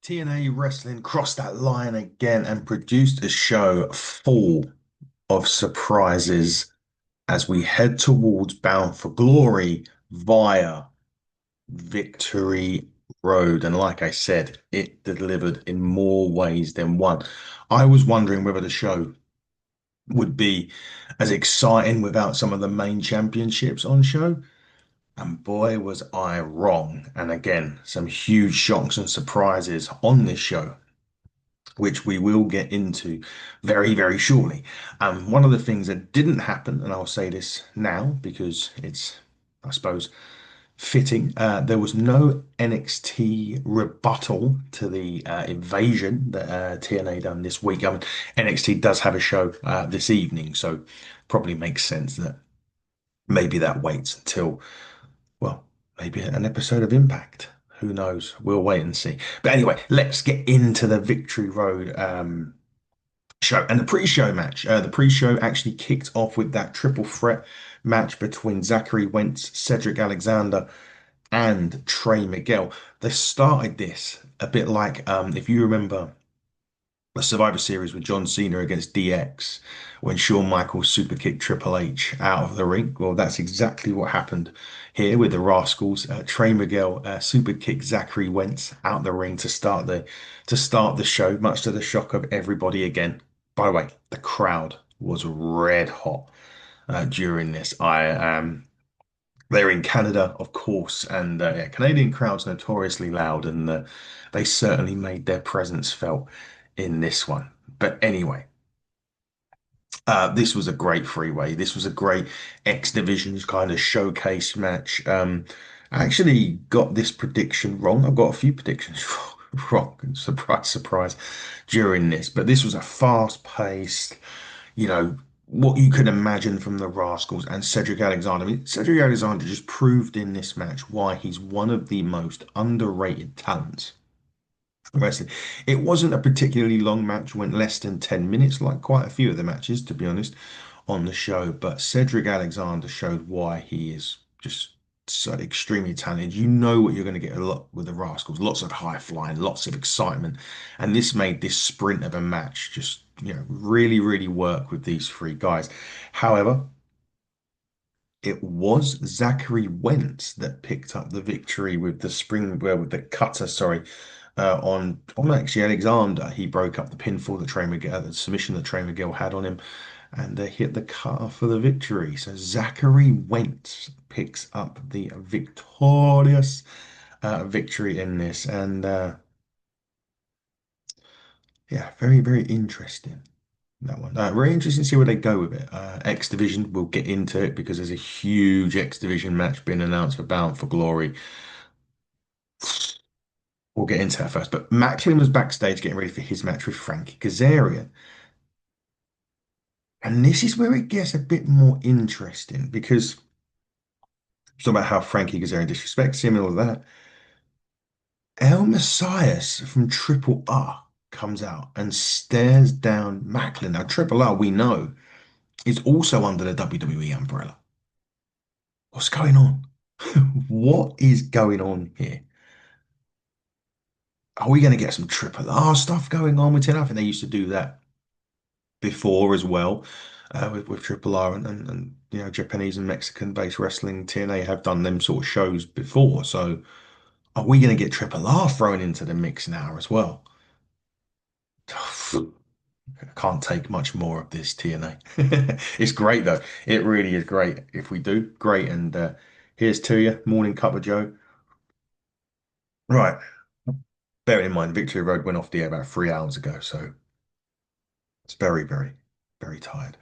TNA Wrestling crossed that line again and produced a show full of surprises as we head towards Bound for Glory via Victory Road. And like I said, it delivered in more ways than one. I was wondering whether the show would be as exciting without some of the main championships on show. And boy, was I wrong. And again, some huge shocks and surprises on this show, which we will get into very, very shortly. One of the things that didn't happen, and I'll say this now because it's, I suppose, fitting, there was no NXT rebuttal to the invasion that TNA done this week. NXT does have a show this evening, so probably makes sense that maybe that waits until, well, maybe an episode of Impact. Who knows? We'll wait and see. But anyway, let's get into the Victory Road show and the pre-show match. The pre-show actually kicked off with that triple threat match between Zachary Wentz, Cedric Alexander, and Trey Miguel. They started this a bit like if you remember the Survivor Series with John Cena against DX when Shawn Michaels super kicked Triple H out of the ring. Well, that's exactly what happened here with the Rascals. Trey Miguel super kicked Zachary Wentz out of the ring to start the show, much to the shock of everybody again. By the way, the crowd was red hot during this. They're in Canada, of course, and yeah, Canadian crowds notoriously loud, and they certainly made their presence felt in this one. But anyway, this was a great freeway. This was a great X Divisions kind of showcase match. I actually got this prediction wrong. I've got a few predictions wrong. Surprise, surprise, during this. But this was a fast-paced, what you could imagine from the Rascals and Cedric Alexander. I mean, Cedric Alexander just proved in this match why he's one of the most underrated talents in wrestling. It wasn't a particularly long match, went less than 10 minutes, like quite a few of the matches, to be honest, on the show. But Cedric Alexander showed why he is just so extremely talented. You know what you're going to get a lot with the Rascals, lots of high flying, lots of excitement. And this made this sprint of a match just, really, really work with these three guys. However, it was Zachary Wentz that picked up the victory with the with the cutter, sorry, on actually Alexander. He broke up the pinfall that Trey Miguel, the submission that Trey Miguel had on him, and hit the cutter for the victory. So Zachary Wentz picks up the victorious victory in this, and yeah, very, very interesting. That one. Very interesting to see where they go with it. X Division, we'll get into it because there's a huge X Division match being announced for Bound for Glory. We'll get into that first. But Maclin was backstage getting ready for his match with Frankie Kazarian. And this is where it gets a bit more interesting because it's about how Frankie Kazarian disrespects him and all of that. El Messias from Triple R comes out and stares down Maclin. Now, Triple R, we know, is also under the WWE umbrella. What's going on? What is going on here? Are we going to get some Triple R stuff going on with TNA? I think they used to do that before as well with Triple R and Japanese and Mexican based wrestling. TNA have done them sort of shows before. So are we going to get Triple R thrown into the mix now as well? I can't take much more of this TNA. It's great though. It really is great. If we do, great. And here's to you, morning cup of Joe. Right. Bearing in mind, Victory Road went off the air about 3 hours ago, so it's very, very, very tired.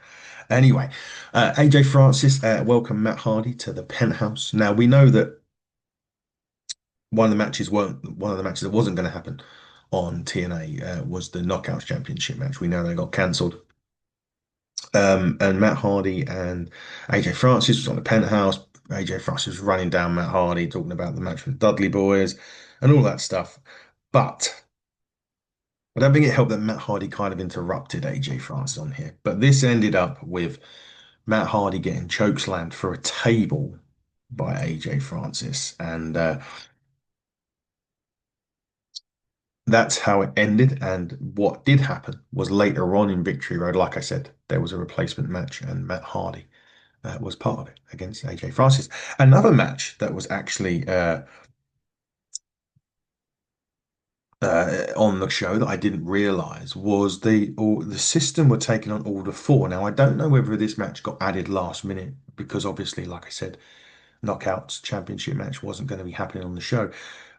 Anyway, AJ Francis welcomed Matt Hardy to the penthouse. Now we know that one of the matches that wasn't going to happen on TNA was the Knockouts Championship match. We know they got cancelled. And Matt Hardy and AJ Francis was on the penthouse. AJ Francis was running down Matt Hardy, talking about the match with the Dudley Boys and all that stuff. But I don't think it helped that Matt Hardy kind of interrupted AJ Francis on here. But this ended up with Matt Hardy getting chokeslammed for a table by AJ Francis. And that's how it ended. And what did happen was later on in Victory Road, like I said, there was a replacement match, and Matt Hardy was part of it against AJ Francis. Another match that was actually on the show that I didn't realize was the system were taking on Order 4. Now, I don't know whether this match got added last minute because obviously, like I said, Knockouts Championship match wasn't going to be happening on the show.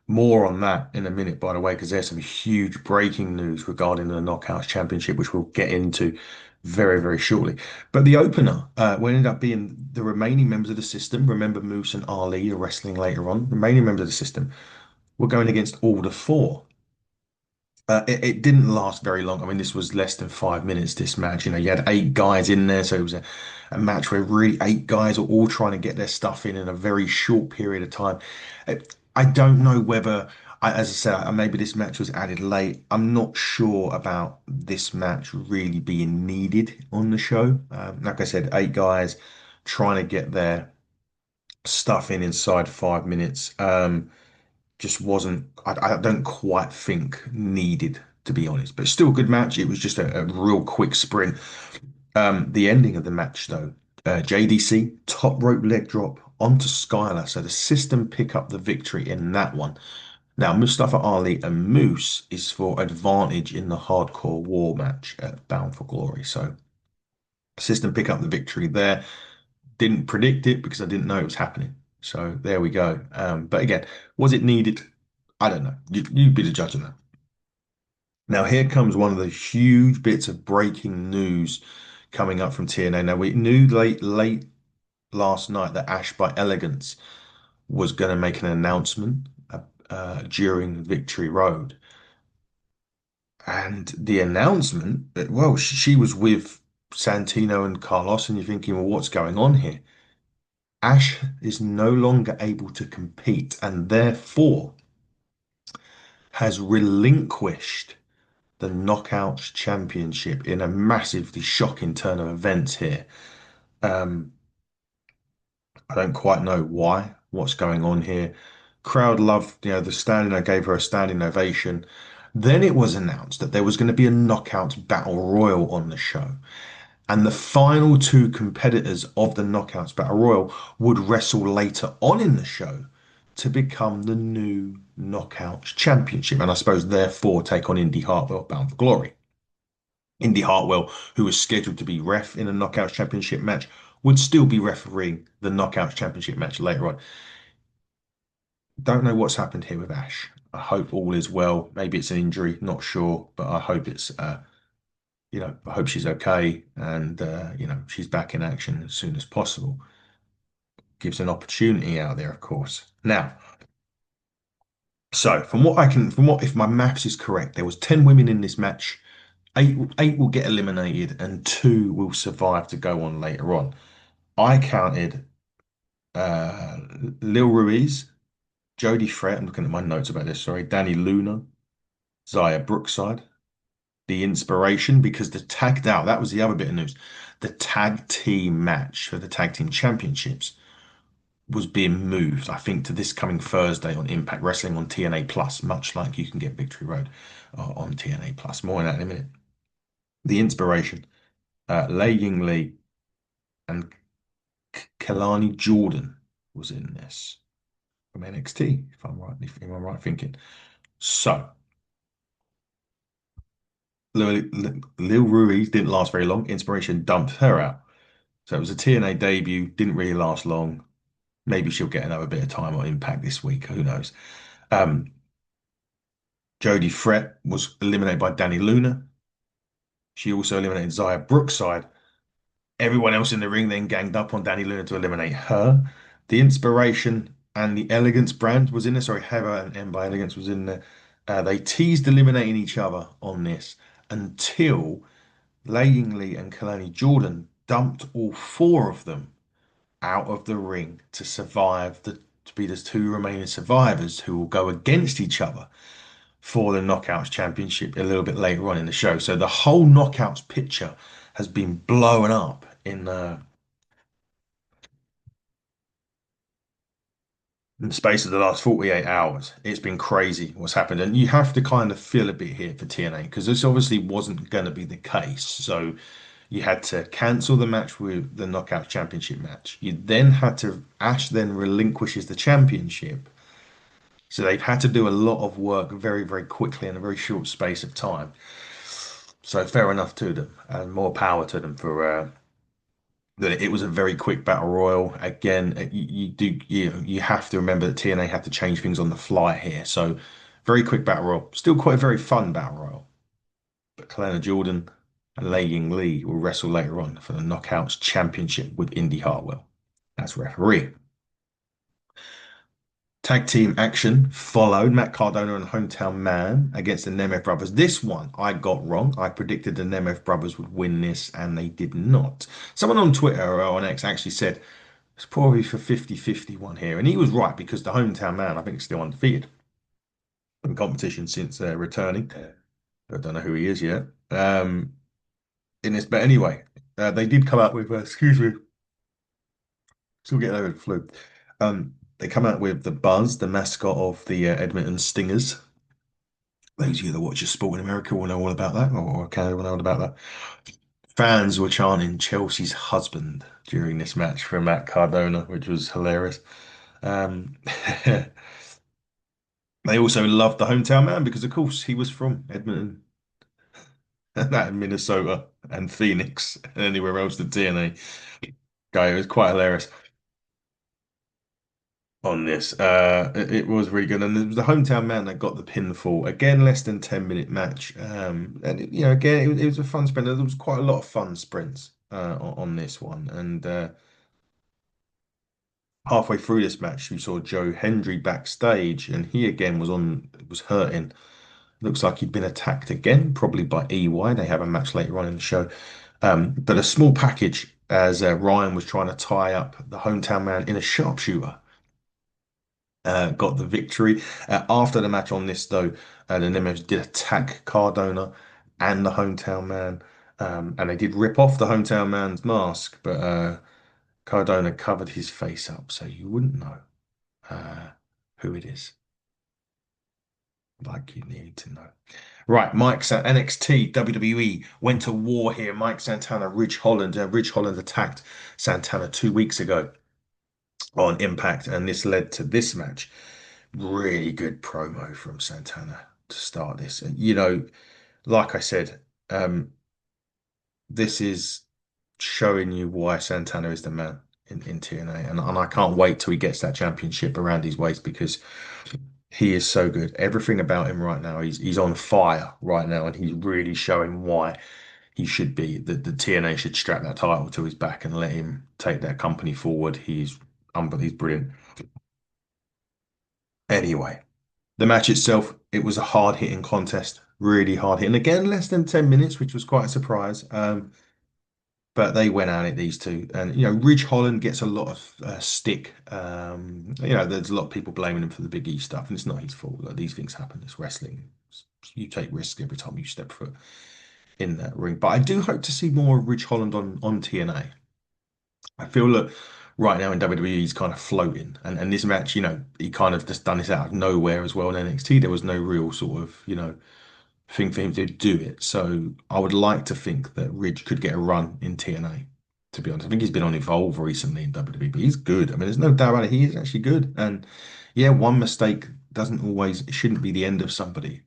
More on that in a minute, by the way, because there's some huge breaking news regarding the Knockouts Championship, which we'll get into very, very shortly. But the opener will end up being the remaining members of the system. Remember, Moose and Ali are wrestling later on. The remaining members of the system were going against Order 4. It didn't last very long. I mean, this was less than 5 minutes, this match. You know, you had eight guys in there, so it was a match where really eight guys are all trying to get their stuff in a very short period of time. I don't know whether, as I said, maybe this match was added late. I'm not sure about this match really being needed on the show. Like I said, eight guys trying to get their stuff in inside 5 minutes. Just wasn't, I don't quite think needed, to be honest. But still a good match. It was just a real quick sprint. The ending of the match, though, JDC top rope leg drop onto Skylar. So the system pick up the victory in that one. Now, Mustafa Ali and Moose is for advantage in the hardcore war match at Bound for Glory. So system pick up the victory there. Didn't predict it because I didn't know it was happening. So there we go. But again, was it needed? I don't know. You'd be the judge of that. Now, here comes one of the huge bits of breaking news coming up from TNA. Now, we knew late last night that Ash by Elegance was going to make an announcement during Victory Road. And the announcement, well, she was with Santino and Carlos, and you're thinking, well, what's going on here? Ash is no longer able to compete and therefore has relinquished the Knockouts Championship in a massively shocking turn of events here. Um, I don't quite know why, what's going on here. Crowd loved, the standing. I gave her a standing ovation. Then it was announced that there was going to be a Knockouts Battle Royal on the show. And the final two competitors of the Knockouts Battle Royal would wrestle later on in the show to become the new Knockouts Championship. And I suppose therefore take on Indy Hartwell bound for glory. Indy Hartwell, who was scheduled to be ref in a Knockouts Championship match, would still be refereeing the Knockouts Championship match later on. Don't know what's happened here with Ash. I hope all is well. Maybe it's an injury, not sure, but I hope it's I hope she's okay and she's back in action as soon as possible. Gives an opportunity out there, of course. Now, so from what if my maths is correct, there was 10 women in this match. Eight will get eliminated and two will survive to go on later on. I counted uh Lil Ruiz, Jodie Fret, I'm looking at my notes about this, sorry, Danny Luna, Zaya Brookside, the inspiration, because the tag out, that was the other bit of news. The tag team match for the tag team championships was being moved, I think, to this coming Thursday on Impact Wrestling on TNA Plus, much like you can get Victory Road on TNA Plus. More on that in a minute. The inspiration, Lei Ying Lee and Kelani Jordan was in this from NXT, if I'm right thinking. So Lil Ruiz didn't last very long. Inspiration dumped her out. So it was a TNA debut, didn't really last long. Maybe she'll get another bit of time on Impact this week. Who knows? Um, Jodie Fret was eliminated by Danny Luna. She also eliminated Zaya Brookside. Everyone else in the ring then ganged up on Danny Luna to eliminate her. The Inspiration and the Elegance brand was in there. Sorry, Heather and M by Elegance was in there. They teased eliminating each other on this until Lei Ying Lee and Kalani Jordan dumped all four of them out of the ring to be the two remaining survivors who will go against each other for the Knockouts Championship a little bit later on in the show. So the whole Knockouts picture has been blown up in In the space of the last 48 hours, it's been crazy what's happened. And you have to kind of feel a bit here for TNA because this obviously wasn't going to be the case. So you had to cancel the match with the Knockout Championship match. You then had to, Ash then relinquishes the championship. So they've had to do a lot of work very, very quickly in a very short space of time. So fair enough to them and more power to them for that it was a very quick battle royal. Again, you have to remember that TNA had to change things on the fly here. So very quick battle royal, still quite a very fun battle royal. But Kalena Jordan and Lei Ying Lee will wrestle later on for the Knockouts Championship with Indy Hartwell as referee. Tag team action followed Matt Cardona and Hometown Man against the Nemeth brothers. This one I got wrong. I predicted the Nemeth brothers would win this, and they did not. Someone on Twitter or on X actually said it's probably for 50-50 one here. And he was right because the Hometown Man, I think, is still undefeated in competition since returning. I don't know who he is yet. In this, but anyway, they did come out with, excuse me, still getting over the flu. They come out with the Buzz, the mascot of the Edmonton Stingers. Those of you that watch your sport in America will know all about that, or Canada will know all about that. Fans were chanting Chelsea's husband during this match for Matt Cardona, which was hilarious. Um, they also loved the hometown man because, of course, he was from Edmonton, and that in Minnesota and Phoenix and anywhere else the TNA guy. It was quite hilarious on this. It was really good, and it was the hometown man that got the pinfall. Again, less than 10-minute match. And again, it was a fun sprint. There was quite a lot of fun sprints on this one, and halfway through this match, we saw Joe Hendry backstage, and he again was hurting. Looks like he'd been attacked again, probably by EY. They have a match later on in the show. But a small package as Ryan was trying to tie up the hometown man in a sharpshooter. Got the victory. After the match on this, though, the Nemeths did attack Cardona and the hometown man. And they did rip off the hometown man's mask, but Cardona covered his face up so you wouldn't know uh, who it is, like you need to know. Right, NXT WWE went to war here. Mike Santana, Ridge Holland. Ridge Holland attacked Santana 2 weeks ago on Impact, and this led to this match. Really good promo from Santana to start this. And, like I said, this is showing you why Santana is the man in TNA. And I can't wait till he gets that championship around his waist because he is so good. Everything about him right now, he's on fire right now, and he's really showing why he should be. The TNA should strap that title to his back and let him take that company forward. He's brilliant. Anyway, the match itself, it was a hard hitting contest, really hard hitting. Again, less than 10 minutes, which was quite a surprise. But they went at it, these two. And, Ridge Holland gets a lot of stick. There's a lot of people blaming him for the Big E stuff, and it's not his fault. Like, these things happen. It's wrestling. You take risks every time you step foot in that ring. But I do hope to see more of Ridge Holland on TNA. I feel that right now in WWE he's kind of floating, and this match, he kind of just done this out of nowhere as well in NXT. There was no real sort of thing for him to do it. So I would like to think that Ridge could get a run in TNA. To be honest, I think he's been on Evolve recently in WWE, but he's good. I mean, there's no doubt about it. He is actually good, and yeah, one mistake doesn't always it shouldn't be the end of somebody.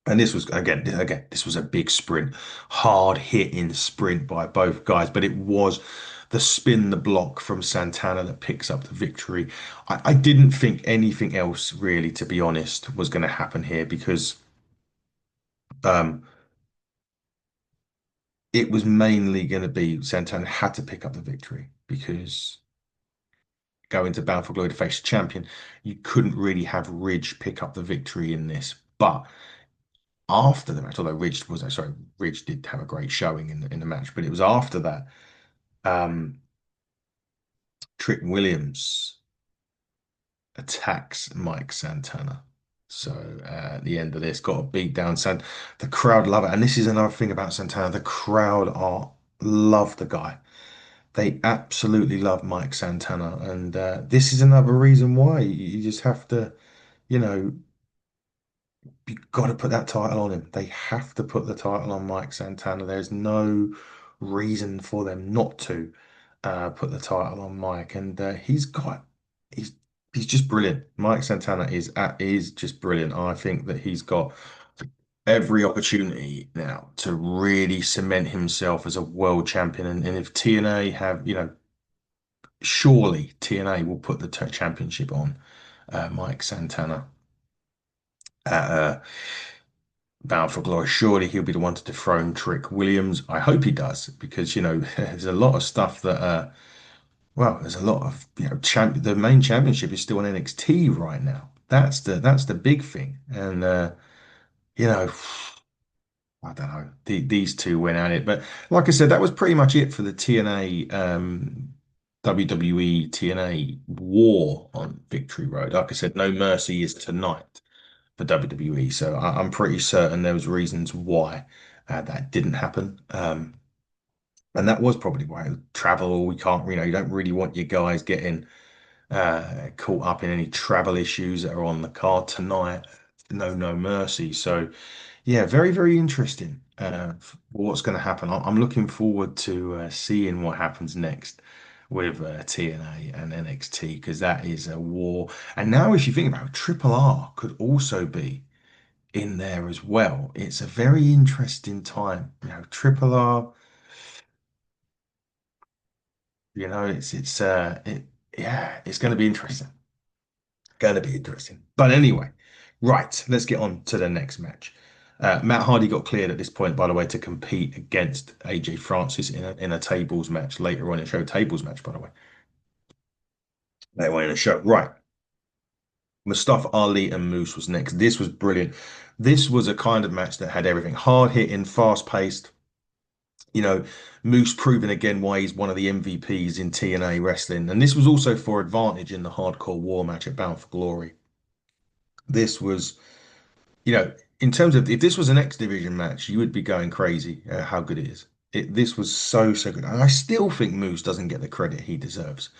And this was again, this was a big sprint, hard hitting sprint by both guys, but it was the spin the block from Santana that picks up the victory. I didn't think anything else really, to be honest, was going to happen here because um, it was mainly going to be Santana had to pick up the victory because going to Bound for Glory to face the champion, you couldn't really have Ridge pick up the victory in this. But after the match, although Ridge did have a great showing in the match, but it was after that. Um, Trick Williams attacks Mike Santana. So at the end of this, got a beat down. The crowd love it, and this is another thing about Santana. The crowd are love the guy. They absolutely love Mike Santana, and this is another reason why you just have to, you know, you got to put that title on him. They have to put the title on Mike Santana. There's no reason for them not to put the title on Mike, and he's he's just brilliant. Mike Santana is just brilliant. I think that he's got every opportunity now to really cement himself as a world champion. And if TNA have, surely TNA will put the championship on Mike Santana at Bound for Glory. Surely he'll be the one to dethrone Trick Williams. I hope he does because there's a lot of stuff that there's a lot of the main championship is still on NXT right now. That's the big thing, and you know. I don't know. These two went at it, but like I said, that was pretty much it for the TNA WWE TNA war on Victory Road. Like I said, No Mercy is tonight for WWE, so I'm pretty certain there was reasons why that didn't happen. And that was probably why travel. We can't, you don't really want your guys getting caught up in any travel issues that are on the card tonight. No Mercy. So. Yeah, very, very interesting. What's going to happen? I'm looking forward to seeing what happens next with TNA and NXT because that is a war. And now, if you think about it, Triple R could also be in there as well. It's a very interesting time. Triple R. Yeah, it's going to be interesting. Going to be interesting. But anyway, right, let's get on to the next match. Matt Hardy got cleared at this point, by the way, to compete against AJ Francis in a tables match later on in the show. Tables match, by the way. Later on in the show. Right. Mustafa Ali and Moose was next. This was brilliant. This was a kind of match that had everything hard hitting, fast paced. You know, Moose proving again why he's one of the MVPs in TNA wrestling. And this was also for advantage in the hardcore war match at Bound for Glory. This was you know, in terms of if this was an X Division match, you would be going crazy how good it is. This was so good. And I still think Moose doesn't get the credit he deserves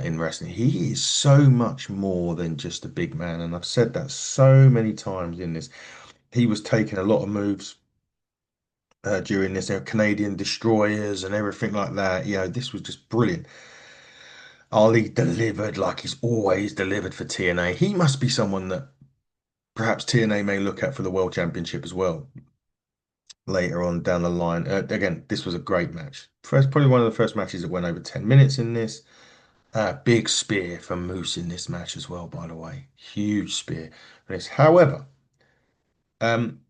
in wrestling. He is so much more than just a big man. And I've said that so many times in this. He was taking a lot of moves during this, Canadian destroyers and everything like that. This was just brilliant. Ali delivered like he's always delivered for TNA. He must be someone that perhaps TNA may look at for the World Championship as well later on down the line. Again, this was a great match. Probably one of the first matches that went over 10 minutes in this. Big spear from Moose in this match as well, by the way. Huge spear for this. However, um,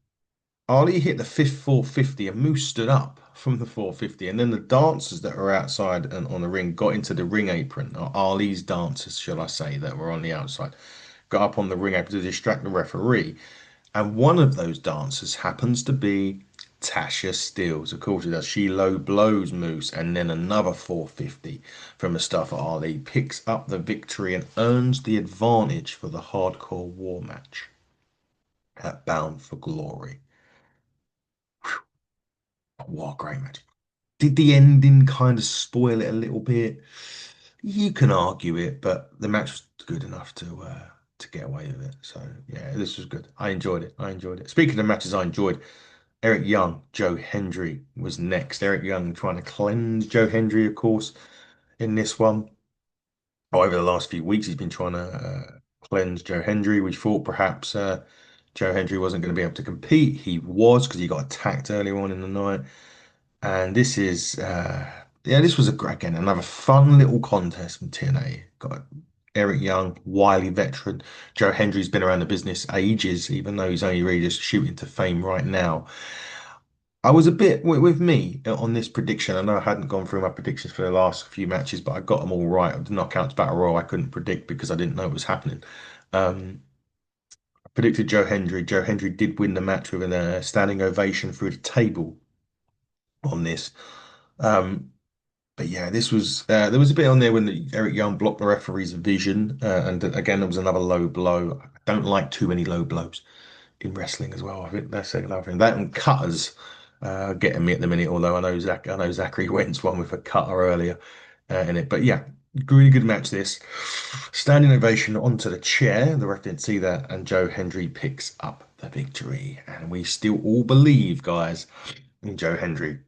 Ali hit the fifth 450 and Moose stood up from the 450. And then the dancers that were outside and on the ring got into the ring apron, or Ali's dancers, shall I say, that were on the outside, got up on the ring apron to distract the referee. And one of those dancers happens to be Tasha Steelz. Of course, it does. She low blows Moose, and then another 450 from Mustafa Ali picks up the victory and earns the advantage for the hardcore war match at Bound for Glory. What a great match. Did the ending kind of spoil it a little bit? You can argue it, but the match was good enough to get away with it. So yeah, this was good. I enjoyed it. I enjoyed it. Speaking of matches I enjoyed, Eric Young, Joe Hendry was next. Eric Young trying to cleanse Joe Hendry, of course, in this one. Over the last few weeks, he's been trying to cleanse Joe Hendry. We thought perhaps Joe Hendry wasn't going to be able to compete. He was because he got attacked earlier on in the night. And this was again, another fun little contest from TNA. Got Eric Young, wily veteran. Joe Hendry's been around the business ages, even though he's only really just shooting to fame right now. I was a bit with me on this prediction. I know I hadn't gone through my predictions for the last few matches, but I got them all right. The Knockouts Battle Royal I couldn't predict because I didn't know it was happening. I predicted Joe Hendry. Joe Hendry did win the match with a standing ovation through the table on this. Um, but yeah, this was there was a bit on there when Eric Young blocked the referee's vision, and again there was another low blow. I don't like too many low blows in wrestling as well. I think that's another thing. That and cutters. getting me at the minute. Although I know Zachary Wentz won with a cutter earlier in it. But yeah, really good match this. Standing ovation onto the chair. The ref didn't see that, and Joe Hendry picks up the victory. And we still all believe, guys, in Joe Hendry.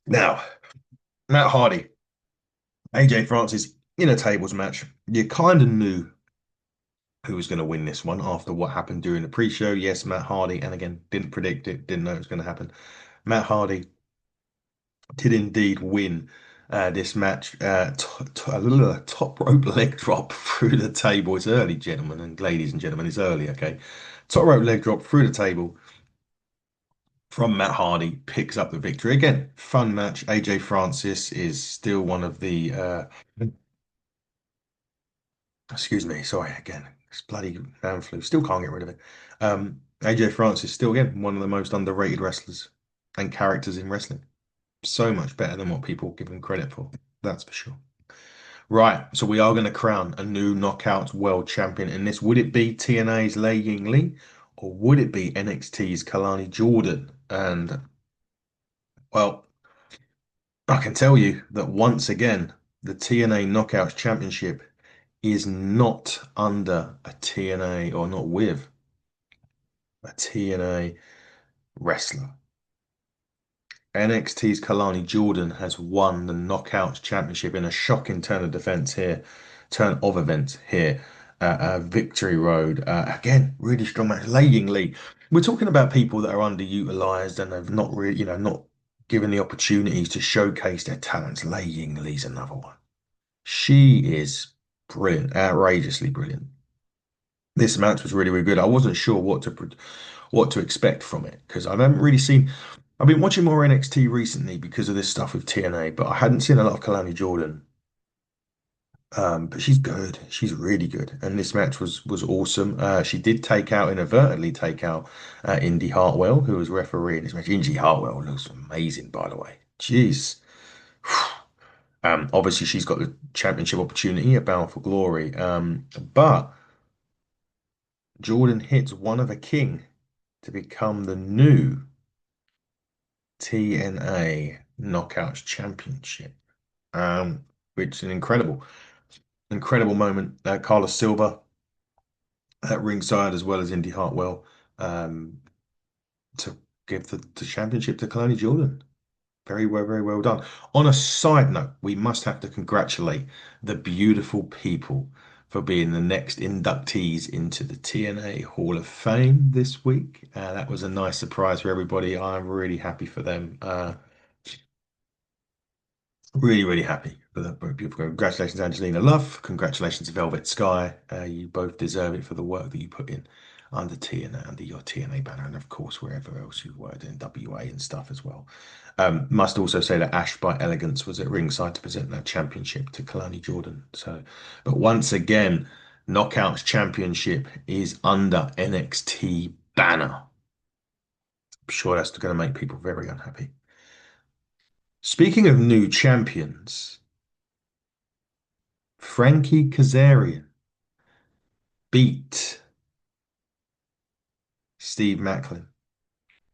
Now, Matt Hardy, AJ Francis in a tables match. You kind of knew who was going to win this one after what happened during the pre-show. Yes, Matt Hardy, and again, didn't predict it, didn't know it was going to happen. Matt Hardy did indeed win this match. Top rope leg drop through the table. It's early, gentlemen and ladies and gentlemen. It's early, okay. Top rope leg drop through the table from Matt Hardy picks up the victory. Again, fun match. AJ Francis is still one of the excuse me, sorry again. It's bloody man flu. Still can't get rid of it. AJ Francis still again one of the most underrated wrestlers and characters in wrestling. So much better than what people give him credit for. That's for sure. Right, so we are going to crown a new Knockouts World Champion in this. Would it be TNA's Lei Ying Lee or would it be NXT's Kalani Jordan? And well, I can tell you that once again, the TNA Knockouts Championship is not under a TNA or not with a TNA wrestler. NXT's Kalani Jordan has won the Knockouts Championship in a shocking turn of events here at Victory Road. Again, really strong match. Lei Ying Lee. We're talking about people that are underutilized and have not really, not given the opportunities to showcase their talents. Lei Ying Lee's another one. She is brilliant, outrageously brilliant. This match was really, really good. I wasn't sure what to expect from it because I haven't really seen. I've been watching more NXT recently because of this stuff with TNA, but I hadn't seen a lot of Kalani Jordan. But she's good. She's really good, and this match was awesome. She did inadvertently take out Indy Hartwell, who was refereeing this match. Indy Hartwell looks amazing, by the way. Jeez. Obviously she's got the championship opportunity at Bound for Glory. But Jordan hits one of a king to become the new TNA Knockouts Championship. Which is an incredible moment. Carlos Silva at ringside as well as Indy Hartwell um, to give the championship to Kalani Jordan. Very well done. On a side note, we must have to congratulate the beautiful people for being the next inductees into the TNA Hall of Fame this week. That was a nice surprise for everybody. I'm really happy for them. Really happy for the both people. Congratulations, Angelina Love. Congratulations, Velvet Sky. You both deserve it for the work that you put in under TNA, under your TNA banner, and of course, wherever else you've worked in WA and stuff as well. Must also say that Ash by Elegance was at ringside to present that championship to Kalani Jordan. So, but once again, Knockouts Championship is under NXT banner. I'm sure that's going to make people very unhappy. Speaking of new champions, Frankie Kazarian beat Steve Maclin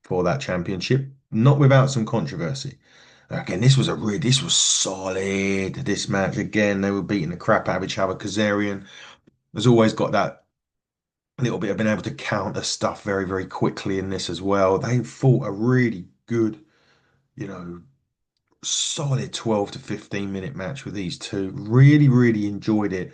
for that championship, not without some controversy. Again, this was solid. This match again, they were beating the crap out of each other. Kazarian has always got that little bit of being able to counter stuff very quickly in this as well. They fought a really good, you know, solid 12 to 15 minute match with these two. Really enjoyed it.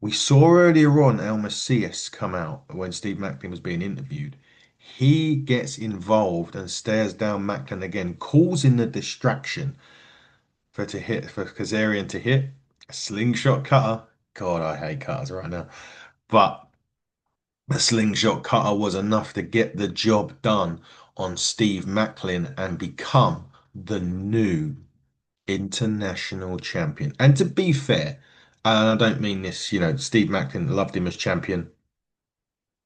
We saw earlier on El Macias come out when Steve Macklin was being interviewed. He gets involved and stares down Macklin again, causing the distraction for Kazarian to hit a slingshot cutter. God, I hate cutters right now. But the slingshot cutter was enough to get the job done on Steve Macklin and become the new international champion. And to be fair, and I don't mean this, Steve Macklin loved him as champion,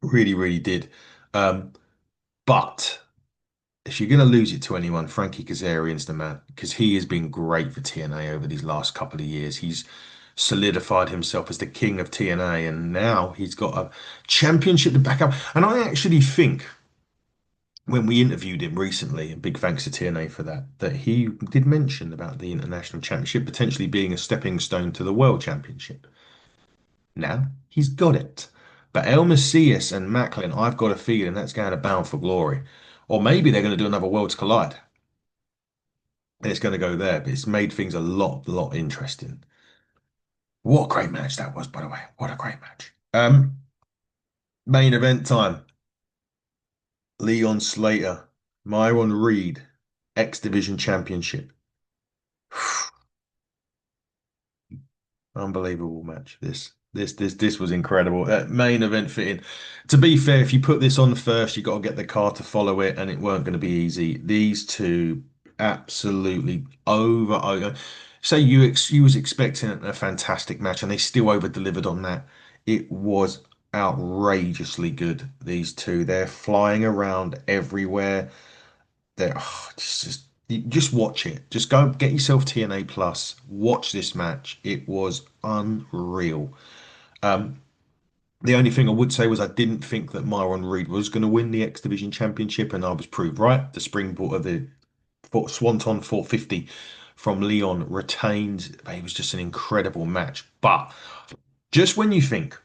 really did. Um, but if you're going to lose it to anyone, Frankie Kazarian's the man because he has been great for TNA over these last couple of years. He's solidified himself as the king of TNA, and now he's got a championship to back up. And I actually think when we interviewed him recently, and big thanks to TNA for that, that he did mention about the International Championship potentially being a stepping stone to the World Championship. Now he's got it. But El Macias and Maclin, I've got a feeling that's going to Bound for Glory. Or maybe they're going to do another Worlds Collide. And it's going to go there, but it's made things a lot interesting. What a great match that was, by the way. What a great match. Main event time. Leon Slater, Myron Reed, X Division Championship. Unbelievable match. This was incredible. Main event fitting. To be fair, if you put this on first, you got to get the card to follow it, and it weren't going to be easy. These two absolutely over. Say you was expecting a fantastic match, and they still over delivered on that. It was outrageously good. These two, they're flying around everywhere. They're just you just watch it. Just go get yourself TNA Plus. Watch this match. It was unreal. Um, the only thing I would say was I didn't think that Myron Reed was going to win the X Division Championship, and I was proved right. The springboard of the Swanton 450 from Leon retained. It was just an incredible match. But just when you think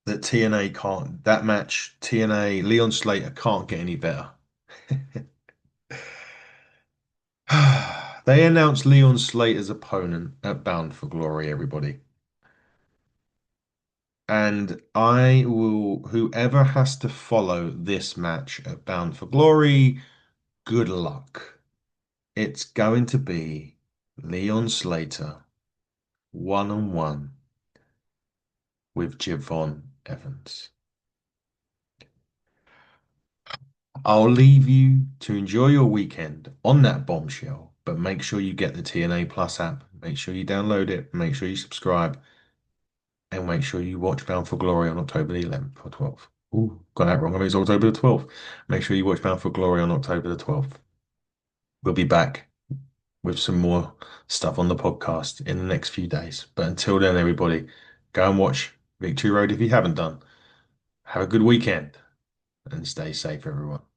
that TNA can't, that match, TNA Leon Slater can't get any better. They announced Leon Slater's opponent at Bound for Glory, everybody. And I will, whoever has to follow this match at Bound for Glory, good luck. It's going to be Leon Slater one-on-one with Javon Evans. I'll leave you to enjoy your weekend on that bombshell, but make sure you get the TNA Plus app. Make sure you download it. Make sure you subscribe. And make sure you watch Bound for Glory on October the 11th or 12th. Ooh, got that wrong. I mean, it's October the 12th. Make sure you watch Bound for Glory on October the 12th. We'll be back with some more stuff on the podcast in the next few days. But until then, everybody, go and watch Victory Road if you haven't done. Have a good weekend and stay safe, everyone.